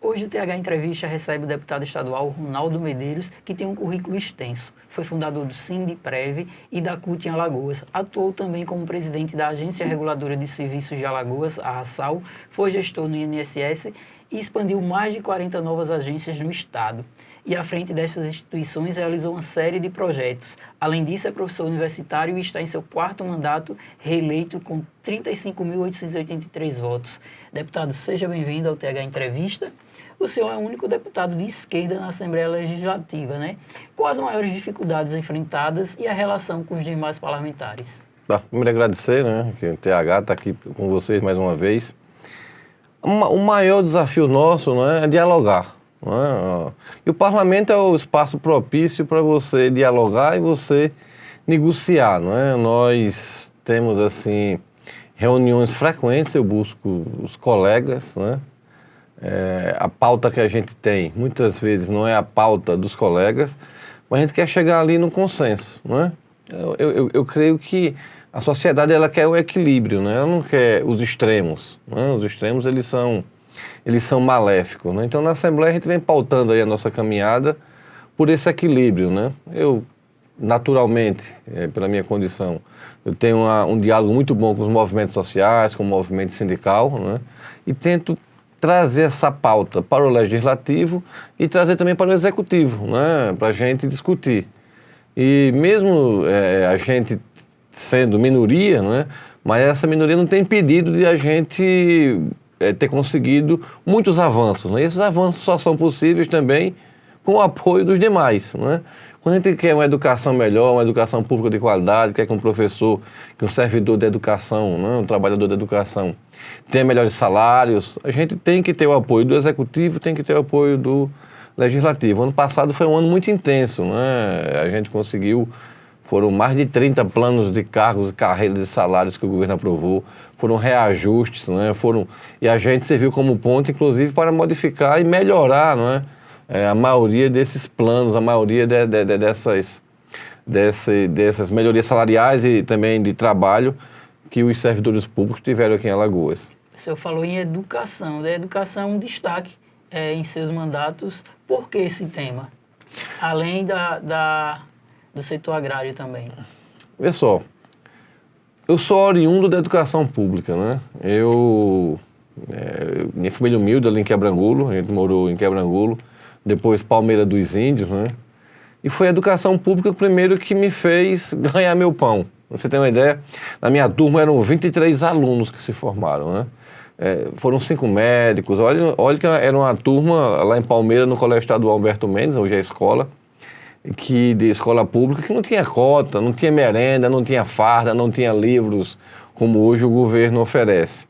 Hoje o TH Entrevista recebe o deputado estadual Ronaldo Medeiros, que tem um currículo extenso. Foi fundador do Sindprev e da CUT em Alagoas. Atuou também como presidente da Agência Reguladora de Serviços de Alagoas, a ASAL, foi gestor no INSS e expandiu mais de 40 novas agências no estado. E à frente dessas instituições realizou uma série de projetos. Além disso, é professor universitário e está em seu 4º mandato, reeleito com 35.883 votos. Deputado, seja bem-vindo ao TH Entrevista. O senhor é o único deputado de esquerda na Assembleia Legislativa, né? Quais as maiores dificuldades enfrentadas e a relação com os demais parlamentares? Primeiro agradecer, né, que o TH está aqui com vocês mais uma vez. O maior desafio nosso, né, é dialogar. Né? E o parlamento é o espaço propício para você dialogar e você negociar. Né? Nós temos, assim, reuniões frequentes, eu busco os colegas, né? A pauta que a gente tem, muitas vezes, não é a pauta dos colegas, mas a gente quer chegar ali no consenso, né? Eu creio que a sociedade, ela quer o equilíbrio, né? Ela não quer os extremos, né? Os extremos, eles são maléficos, né? Então, na Assembleia, a gente vem pautando aí a nossa caminhada por esse equilíbrio, né? Eu, naturalmente, pela minha condição, eu tenho um diálogo muito bom com os movimentos sociais, com o movimento sindical, né? E tento trazer essa pauta para o Legislativo e trazer também para o Executivo, né, para a gente discutir. E mesmo a gente sendo minoria, né, mas essa minoria não tem impedido de a gente ter conseguido muitos avanços. Né? E esses avanços só são possíveis também com o apoio dos demais. Né? Quando a gente quer uma educação melhor, uma educação pública de qualidade, quer que um professor, que um servidor da educação, né, um trabalhador da educação, tenha melhores salários, a gente tem que ter o apoio do Executivo, tem que ter o apoio do Legislativo. Ano passado foi um ano muito intenso, né? A gente conseguiu, foram mais de 30 planos de cargos, carreiras e salários que o governo aprovou, foram reajustes, né? E a gente serviu como ponto, inclusive, para modificar e melhorar, né? A maioria desses planos, a maioria dessas melhorias salariais e também de trabalho que os servidores públicos tiveram aqui em Alagoas. O senhor falou em educação, né? Educação é um destaque em seus mandatos. Por que esse tema? Além do setor agrário também. Vê só, eu sou oriundo da educação pública, né? Minha família humilde ali em Quebrangulo, a gente morou em Quebrangulo, depois Palmeira dos Índios, né? E foi a educação pública o primeiro que me fez ganhar meu pão. Você tem uma ideia? Na minha turma eram 23 alunos que se formaram, né? Foram 5 médicos. Olha que era uma turma lá em Palmeira, no Colégio Estadual Alberto Mendes, hoje é a escola, de escola pública, que não tinha cota, não tinha merenda, não tinha farda, não tinha livros, como hoje o governo oferece.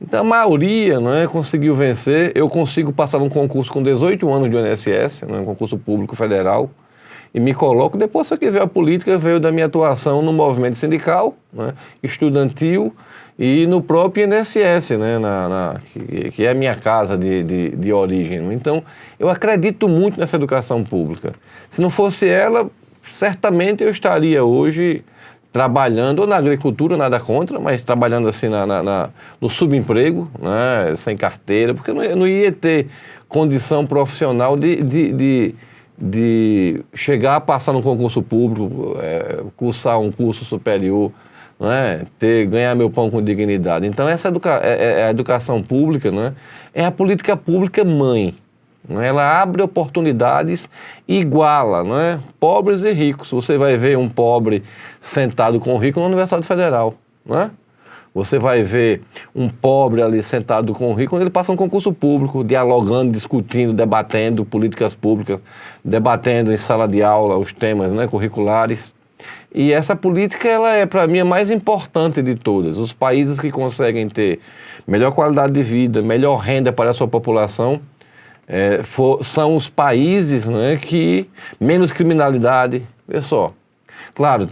Então a maioria, né, conseguiu vencer. Eu consigo passar num concurso com 18 anos de INSS, né, um concurso público federal, e me coloco. Depois só que veio a política, veio da minha atuação no movimento sindical, né, estudantil e no próprio INSS, né, que é a minha casa de origem. Então, eu acredito muito nessa educação pública. Se não fosse ela, certamente eu estaria hoje trabalhando, ou na agricultura, nada contra, mas trabalhando assim no subemprego, né, sem carteira, porque eu não ia ter condição profissional de chegar a passar no concurso público, cursar um curso superior, né, ganhar meu pão com dignidade. Então, essa a educação pública, né, é a política pública mãe. Né, ela abre oportunidades e iguala, né, pobres e ricos. Você vai ver um pobre sentado com um rico na Universidade Federal. Né? Você vai ver um pobre ali sentado com um rico quando ele passa um concurso público, dialogando, discutindo, debatendo políticas públicas, debatendo em sala de aula os temas, né, curriculares. E essa política, ela é, para mim, a mais importante de todas. Os países que conseguem ter melhor qualidade de vida, melhor renda para a sua população, são os países, né, que menos criminalidade. Vê só. Claro,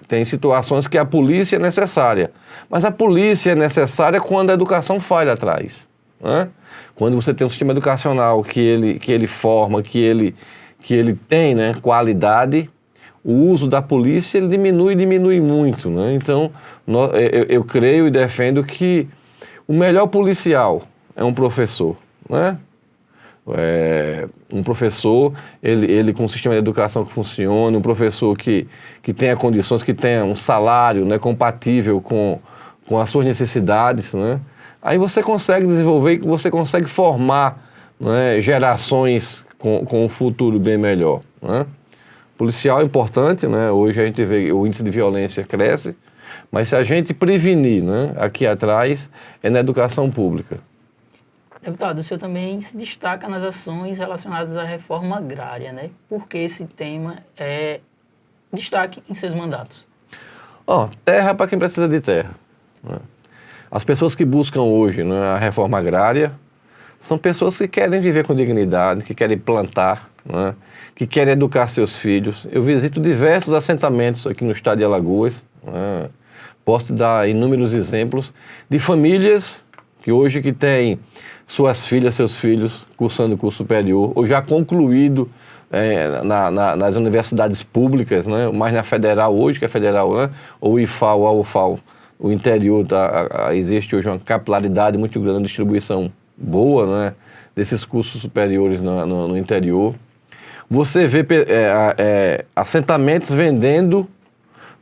tem situações que a polícia é necessária, mas a polícia é necessária quando a educação falha atrás. Né? Quando você tem um sistema educacional que ele forma, que ele tem, né, qualidade, o uso da polícia ele diminui muito. Né? Então, eu creio e defendo que o melhor policial é um professor. né? Um professor, ele com um sistema de educação que funcione, um professor que tenha condições, que tenha um salário, né, compatível com as suas necessidades, né? Aí você consegue desenvolver, você consegue formar, né, gerações com um futuro bem melhor, né? Policial é importante, né? Hoje a gente vê o índice de violência cresce, mas se a gente prevenir, né, aqui atrás, é na educação pública. Deputado, o senhor também se destaca nas ações relacionadas à reforma agrária, né? Por que esse tema é destaque em seus mandatos? Terra para quem precisa de terra, né? As pessoas que buscam hoje, né, a reforma agrária são pessoas que querem viver com dignidade, que querem plantar, né, que querem educar seus filhos. Eu visito diversos assentamentos aqui no estado de Alagoas, né? Posso dar inúmeros exemplos de famílias que hoje que têm suas filhas, seus filhos cursando curso superior, ou já concluído nas universidades públicas, né? Mas na federal hoje, que é federal, né? Ou IFAL, ou UFAL, o interior, existe hoje uma capilaridade muito grande, uma distribuição boa, né, desses cursos superiores no interior. Você vê assentamentos vendendo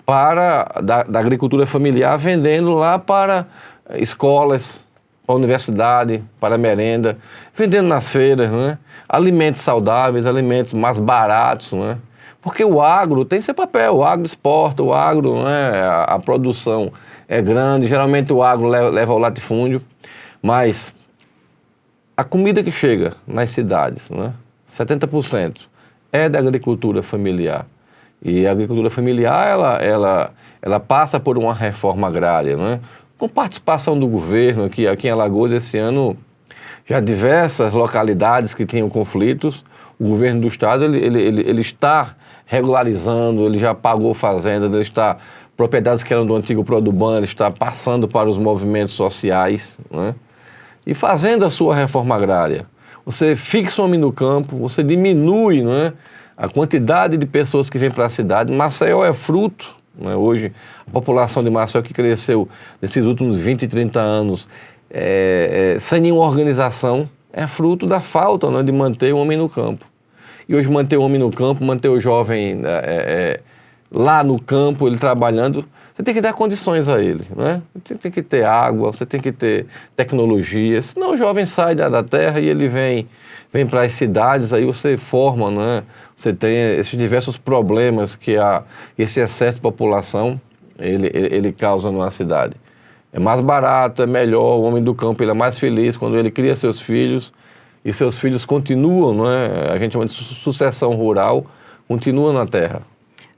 da agricultura familiar, vendendo lá para escolas, para a universidade, para a merenda, vendendo nas feiras, né? Alimentos saudáveis, alimentos mais baratos, né? Porque o agro tem seu papel, o agro exporta, o agro, né, a produção é grande, geralmente o agro leva ao latifúndio, mas a comida que chega nas cidades, né, 70% é da agricultura familiar. E a agricultura familiar, ela passa por uma reforma agrária, né? Com participação do governo, aqui em Alagoas, esse ano, já diversas localidades que tinham conflitos, o governo do estado, ele está regularizando, ele já pagou fazendas, ele está, propriedades que eram do antigo Produban, ele está passando para os movimentos sociais, né? E fazendo a sua reforma agrária. Você fixa o homem no campo, você diminui, né, a quantidade de pessoas que vêm para a cidade. Maceió é fruto, né? Hoje, a população de Maceió que cresceu nesses últimos 20, 30 anos sem nenhuma organização, é fruto da falta, né, de manter o homem no campo. E hoje manter o homem no campo, manter o jovem lá no campo, ele trabalhando, você tem que dar condições a ele, né? Você tem que ter água, você tem que ter tecnologia, senão o jovem sai da terra e ele vem para as cidades, aí você forma, né? Você tem esses diversos problemas que esse excesso de população, ele causa numa cidade. É mais barato, é melhor, o homem do campo ele é mais feliz quando ele cria seus filhos, e seus filhos continuam, não é? A gente chama de sucessão rural, continuam na terra.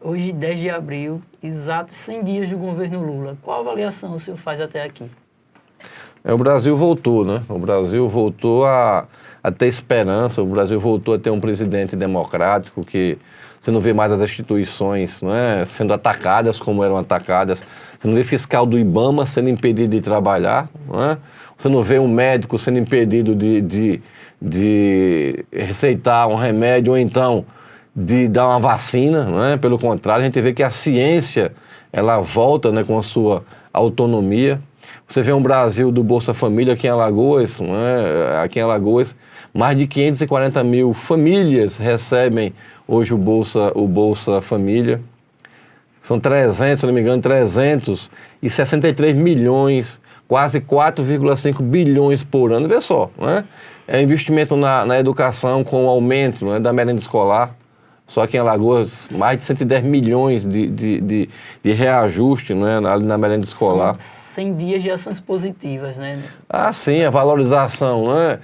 Hoje, 10 de abril, exatos 100 dias do governo Lula. Qual avaliação o senhor faz até aqui? O Brasil voltou, né? O Brasil voltou a ter esperança, o Brasil voltou a ter um presidente democrático que você não vê mais as instituições, não é, sendo atacadas como eram atacadas. Você não vê fiscal do IBAMA sendo impedido de trabalhar, não é? Você não vê um médico sendo impedido de receitar um remédio ou então de dar uma vacina, não é? Pelo contrário, a gente vê que a ciência ela volta, né, com a sua autonomia. Você vê um Brasil do Bolsa Família aqui em Alagoas, não é? Aqui em Alagoas, mais de 540 mil famílias recebem hoje o Bolsa Família. São 300, se não me engano, 363 milhões, quase 4,5 bilhões por ano. Vê só, né? É investimento na educação com o aumento, né, da merenda escolar. Só que em Alagoas, mais de 110 milhões de reajuste, né, na merenda escolar. São 100 dias de ações positivas, né? Ah, sim, a valorização, né,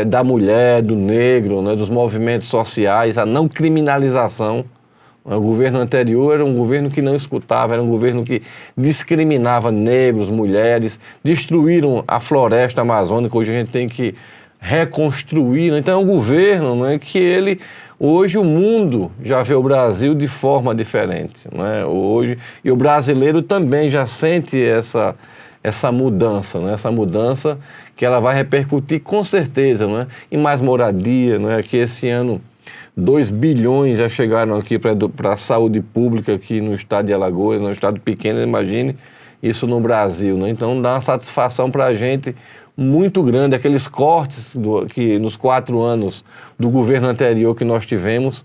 da mulher, do negro, né, dos movimentos sociais, a não criminalização. O governo anterior era um governo que não escutava, era um governo que discriminava negros, mulheres, destruíram a floresta amazônica, hoje a gente tem que reconstruir. Então é um governo, né, que ele... Hoje o mundo já vê o Brasil de forma diferente, né? Hoje, e o brasileiro também já sente essa mudança, né? Essa mudança que ela vai repercutir com certeza, né, em mais moradia, né? Que esse ano 2 bilhões já chegaram aqui para a saúde pública aqui no estado de Alagoas, no estado pequeno, imagine isso no Brasil, né? Então dá uma satisfação para a gente muito grande, aqueles cortes que nos 4 anos do governo anterior que nós tivemos,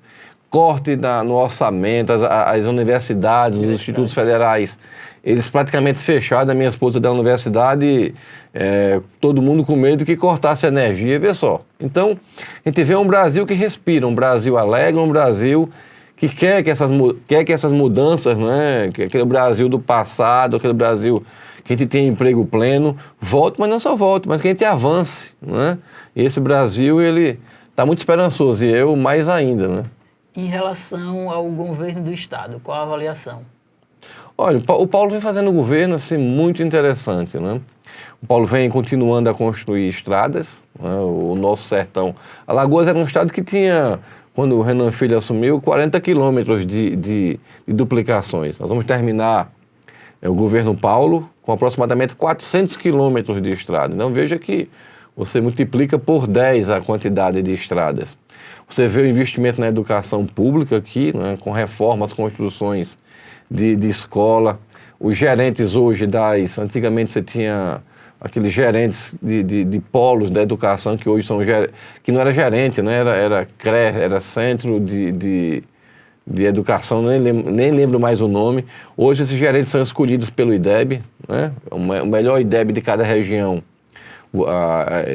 corte no orçamento, as universidades, os institutos federais, eles praticamente fecharam. A minha esposa da universidade, todo mundo com medo que cortasse a energia, vê só. Então, a gente vê um Brasil que respira, um Brasil alegre, um Brasil que quer que essas mudanças, né, que aquele Brasil do passado, aquele Brasil que a gente tenha emprego pleno, volte, mas não só volte, mas que a gente avance, né? E esse Brasil, ele está muito esperançoso, e eu mais ainda, né? Em relação ao governo do Estado, qual a avaliação? Olha, o Paulo vem fazendo um governo assim, muito interessante, né? O Paulo vem continuando a construir estradas, né? O nosso sertão. Alagoas era um estado que tinha, quando o Renan Filho assumiu, 40 quilômetros de duplicações. Nós vamos terminar o governo Paulo com aproximadamente 400 quilômetros de estrada. Então veja que você multiplica por 10 a quantidade de estradas. Você vê o investimento na educação pública aqui, né, com reformas, construções de escola. Os gerentes hoje antigamente você tinha aqueles gerentes de polos da educação, que hoje que não era gerente, né, era CRE, era Centro de Educação, nem lembro mais o nome. Hoje esses gerentes são escolhidos pelo IDEB, né, o melhor IDEB de cada região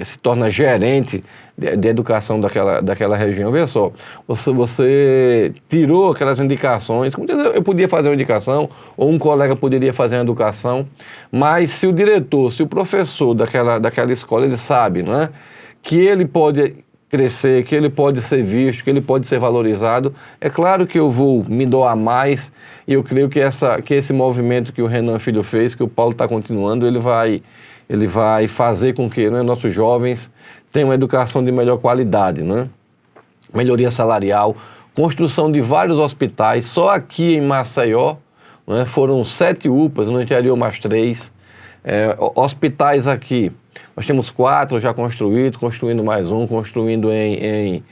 se torna gerente de educação daquela região. Veja só, você tirou aquelas indicações. Eu podia fazer uma indicação, ou um colega poderia fazer uma educação, mas se o diretor, se o professor daquela escola, ele sabe, né, que ele pode crescer, que ele pode ser visto, que ele pode ser valorizado, é claro que eu vou me doar mais, e eu creio que esse movimento que o Renan Filho fez, que o Paulo está continuando, ele vai fazer com que, né, nossos jovens tenham uma educação de melhor qualidade, né? Melhoria salarial, construção de vários hospitais. Só aqui em Maceió, né, foram 7 UPAs, no interior mais 3. Hospitais aqui, nós temos 4 já construídos, construindo mais um, construindo em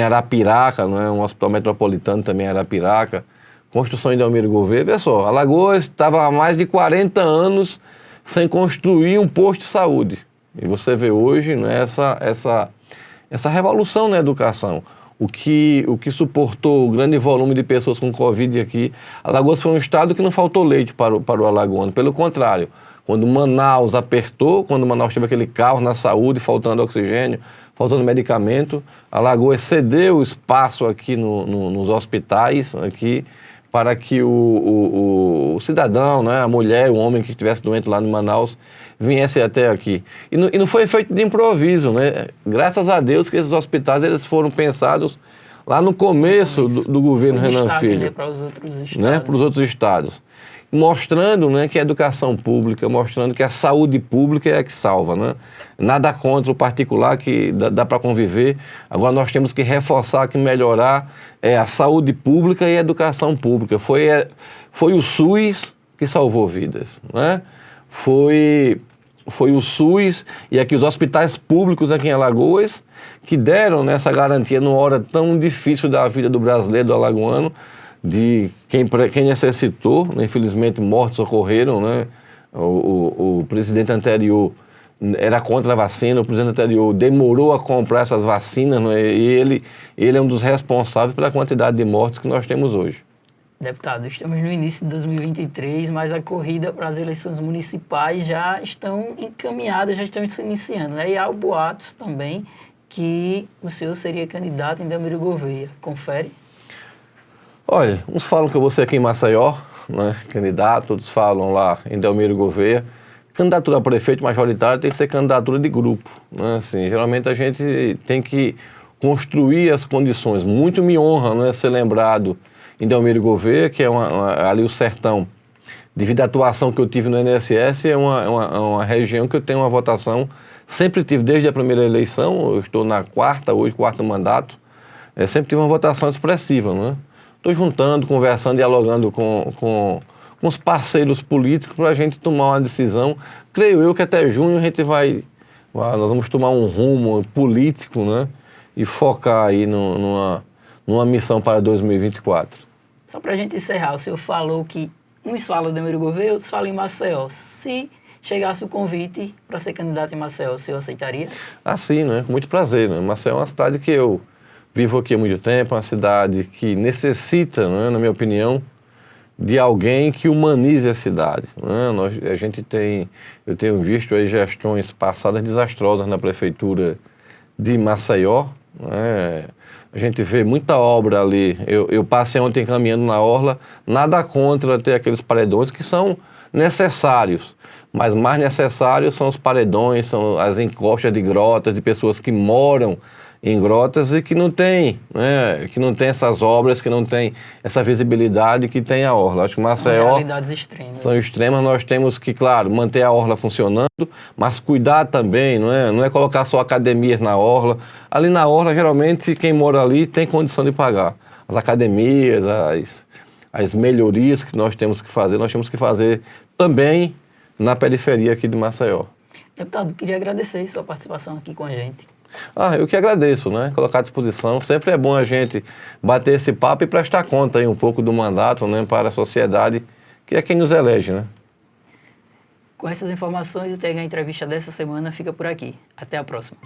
Arapiraca, né, um hospital metropolitano também em Arapiraca. Construção em Delmiro Gouveia. Vê só, Alagoas estava há mais de 40 anos sem construir um posto de saúde. E você vê hoje, né, essa revolução na educação. O que suportou o grande volume de pessoas com Covid aqui. Alagoas foi um estado que não faltou leite para o alagoano. Pelo contrário, quando Manaus apertou, quando Manaus teve aquele caos na saúde, faltando oxigênio, faltando medicamento, Alagoas cedeu espaço aqui nos hospitais, aqui, para que o cidadão, né, a mulher, o homem que estivesse doente lá no Manaus, viesse até aqui. E não foi feito de improviso, né? Graças a Deus que esses hospitais eles foram pensados lá no começo do governo Renan Filho. Para os outros estados. Né, para os outros estados. Mostrando, né, que a educação pública, mostrando que a saúde pública é a que salva, né? Nada contra o particular, que dá para conviver. Agora nós temos que reforçar, que melhorar a saúde pública e a educação pública. Foi o SUS que salvou vidas, né? Foi o SUS e aqui os hospitais públicos aqui em Alagoas que deram nessa garantia numa hora tão difícil da vida do brasileiro, do alagoano, de quem necessitou, né? Infelizmente mortes ocorreram, né? O presidente anterior era contra a vacina, o presidente anterior demorou a comprar essas vacinas, né? E ele é um dos responsáveis pela quantidade de mortes que nós temos hoje. Deputado, estamos no início de 2023, mas a corrida para as eleições municipais já estão encaminhadas, já estão se iniciando, né? E há boatos também que o senhor seria candidato em Delmiro Gouveia. Confere? Olha, uns falam que eu vou ser aqui em Maceió, né, candidato, outros falam lá em Delmiro Gouveia. Candidatura a prefeito majoritário tem que ser candidatura de grupo, né? Assim, geralmente a gente tem que construir as condições. Muito me honra, né, ser lembrado em Delmiro Gouveia, que é ali o sertão. Devido à atuação que eu tive no INSS, é uma região que eu tenho uma votação, sempre tive desde a primeira eleição, eu estou na quarto mandato, sempre tive uma votação expressiva, né? Estou juntando, conversando, dialogando com os parceiros políticos para a gente tomar uma decisão. Creio eu que até junho nós vamos tomar um rumo político, né? E focar aí numa missão para 2024. Só para a gente encerrar, o senhor falou que uns falam de Delmiro Gouveia, outros falam em Maceió. Se chegasse o convite para ser candidato em Maceió, o senhor aceitaria? Assim, né? Com muito prazer. Né? Maceió é uma cidade que eu vivo aqui há muito tempo, é uma cidade que necessita, né, na minha opinião, de alguém que humanize a cidade. Né? Eu tenho visto aí gestões passadas desastrosas na prefeitura de Maceió. Né? A gente vê muita obra ali. Eu passei ontem caminhando na orla, nada contra ter aqueles paredões que são necessários, mas mais necessários são os paredões, são as encostas de grotas, de pessoas que moram em grotas e que não tem, né, que não tem essas obras, que não tem essa visibilidade que tem a orla. Acho que Maceió São realidades extremas. São extremas, nós temos que, claro, manter a orla funcionando, mas cuidar também, não é colocar só academias na orla. Ali na orla, geralmente, quem mora ali tem condição de pagar. As academias, as melhorias que nós temos que fazer também na periferia aqui de Maceió. Deputado, queria agradecer sua participação aqui com a gente. Eu que agradeço, né? Colocar à disposição. Sempre é bom a gente bater esse papo e prestar conta aí um pouco do mandato, né, para a sociedade, que é quem nos elege, né? Com essas informações, o TH Entrevista dessa semana fica por aqui. Até a próxima.